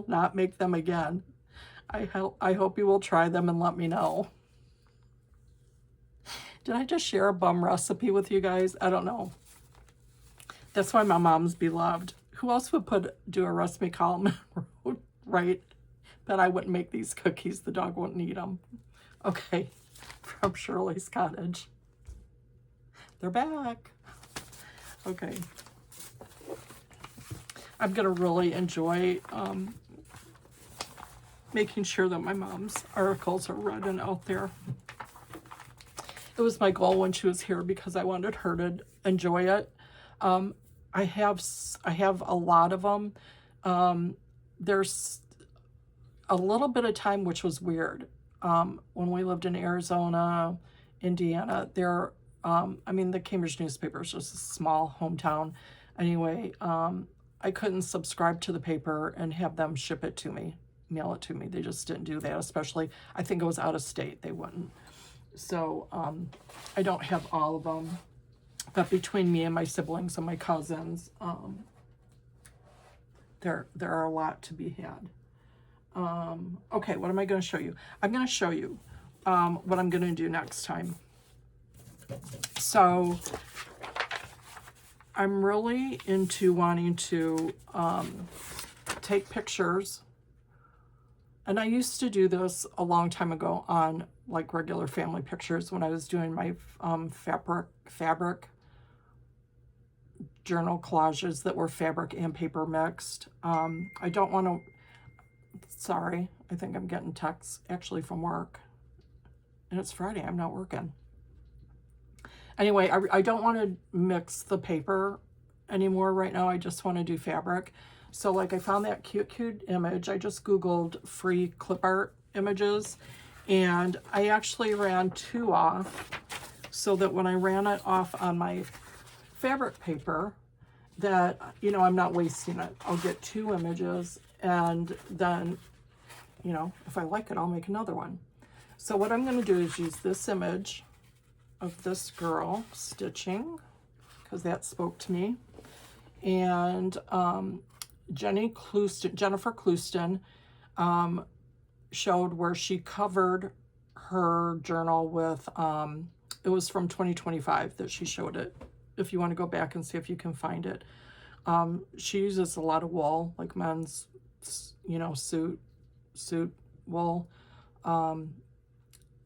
not make them again. I hope you will try them and let me know. Did I just share a bum recipe with you guys? I don't know. That's why my mom's beloved. Who else would do a recipe column, right? But I wouldn't make these cookies. The dog wouldn't eat them. Okay, from Shirley's Cottage. They're back. Okay. I'm going to really enjoy making sure that my mom's articles are read and out there. It was my goal when she was here because I wanted her to enjoy it. I have a lot of them. There's a little bit of time, which was weird. When we lived in Arizona, Indiana, I mean, the Cambridge newspaper is just a small hometown. Anyway, I couldn't subscribe to the paper and have them ship it to me, mail it to me. They just didn't do that, especially, I think it was out of state. They wouldn't. So I don't have all of them. But between me and my siblings and my cousins, there are a lot to be had. Okay, what am I going to show you? I'm going to show you what I'm going to do next time. So I'm really into wanting to take pictures. And I used to do this a long time ago on like regular family pictures when I was doing my fabric journal collages that were fabric and paper mixed. I don't want to, sorry, I think I'm getting texts actually from work. And it's Friday, I'm not working. Anyway, I don't want to mix the paper anymore right now. I just want to do fabric. So like I found that cute image. I just Googled free clip art images, and I actually ran 2 off so that when I ran it off on my fabric paper, that, you know, I'm not wasting it. I'll get 2 images, and then, you know, if I like it, I'll make another one. So what I'm going to do is use this image of this girl stitching, because that spoke to me. And Jennifer Clouston showed where she covered her journal with, it was from 2025 that she showed it. If you want to go back and see if you can find it. She uses a lot of wool, like men's, you know, suit wool.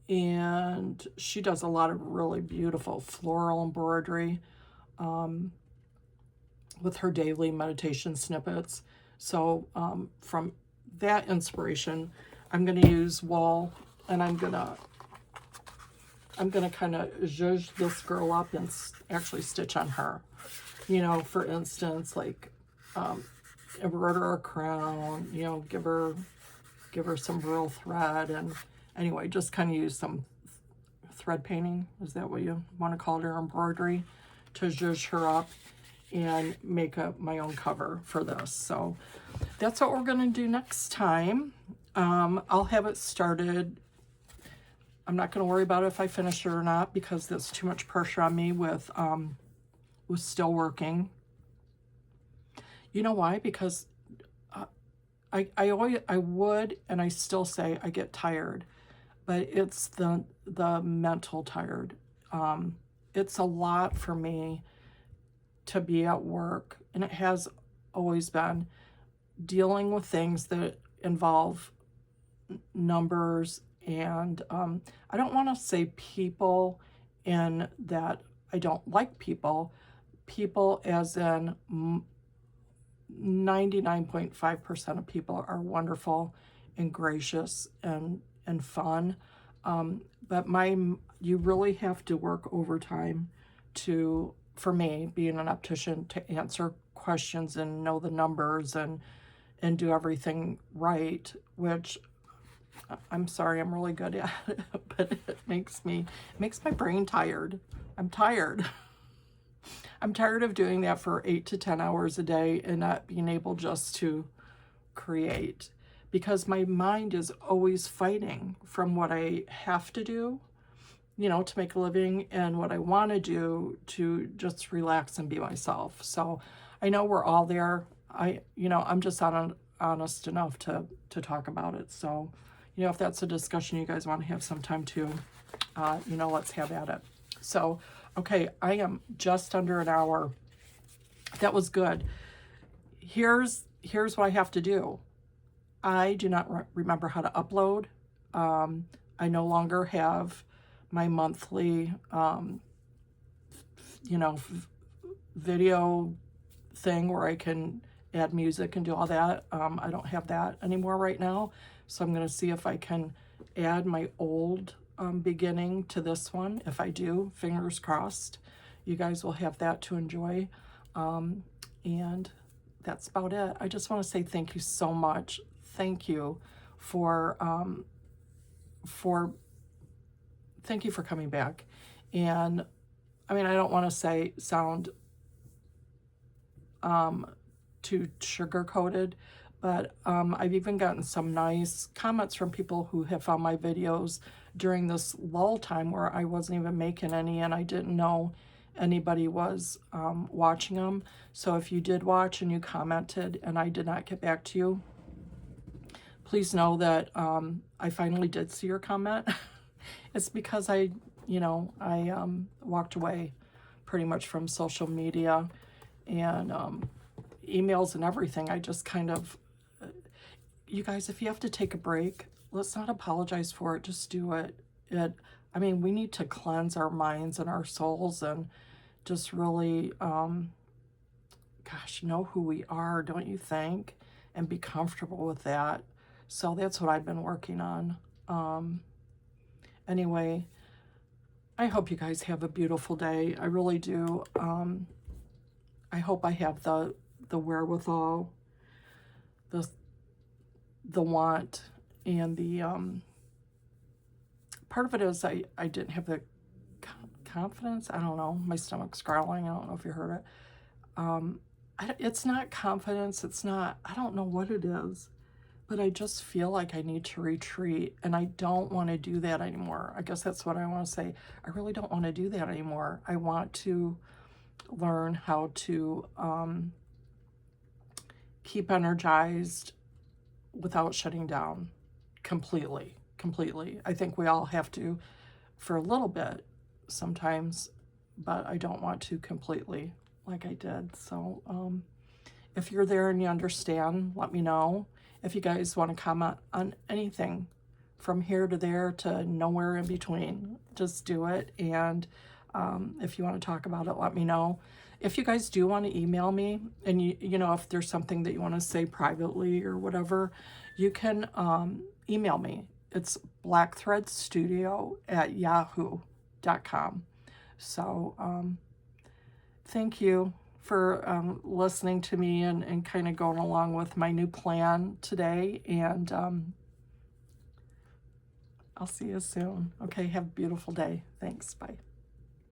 And she does a lot of really beautiful floral embroidery with her daily meditation snippets. So from that inspiration, I'm going to use wool, and I'm going to kind of zhuzh this girl up and actually stitch on her. You know, for instance, like embroider a crown, you know, give her some real thread, and anyway, just kind of use some thread painting, is that what you want to call it, or embroidery, to zhuzh her up and make up my own cover for this. So that's what we're going to do next time. I'll have it started. I'm not going to worry about if I finish it or not, because that's too much pressure on me with still working. You know why? Because I would, and I still say I get tired, but it's the mental tired. It's a lot for me to be at work, and it has always been, dealing with things that involve numbers, and I don't want to say people in that I don't like people as in 99.5% of people are wonderful and gracious and fun, but you really have to work overtime to, for me, being an optician, to answer questions and know the numbers and do everything right, which I'm sorry, I'm really good at it, but it makes my brain tired. I'm tired. I'm tired of doing that for 8 to 10 hours a day and not being able just to create, because my mind is always fighting from what I have to do, you know, to make a living, and what I want to do to just relax and be myself. So I know we're all there. I'm just honest enough to talk about it. So, you know, if that's a discussion you guys want to have sometime too, you know, let's have at it. So, okay, I am just under an hour. That was good. Here's what I have to do. I do not remember how to upload. I no longer have my monthly, you know, video thing where I can add music and do all that. I don't have that anymore right now. So I'm going to see if I can add my old beginning to this one. If I do, fingers crossed, you guys will have that to enjoy. And that's about it. I just want to say thank you so much. Thank you for for thank you for coming back. And I mean, I don't want to sound too sugar coated, but I've even gotten some nice comments from people who have found my videos during this lull time where I wasn't even making any and I didn't know anybody was watching them. So if you did watch and you commented and I did not get back to you, please know that I finally did see your comment. It's because I walked away pretty much from social media and emails and everything. I just kind of, you guys, if you have to take a break, let's not apologize for it. Just do it. I mean, we need to cleanse our minds and our souls and just really, gosh, know who we are, don't you think? And be comfortable with that. So that's what I've been working on. Anyway, I hope you guys have a beautiful day. I really do. I hope I have the wherewithal, the want, and the part of it is I didn't have the confidence. I don't know. My stomach's growling. I don't know if you heard it. It's not confidence. It's not, I don't know what it is, but I just feel like I need to retreat and I don't want to do that anymore. I guess that's what I want to say. I really don't want to do that anymore. I want to learn how to keep energized without shutting down completely. I think we all have to for a little bit sometimes, but I don't want to completely like I did. So if you're there and you understand, let me know. If you guys want to comment on anything from here to there to nowhere in between, just do it. And if you want to talk about it, let me know. If you guys do want to email me and you know, if there's something that you want to say privately or whatever, you can email me. It's blackthreadstudio@yahoo.com. So thank you for listening to me and kind of going along with my new plan today. And I'll see you soon. Okay, have a beautiful day. Thanks. Bye.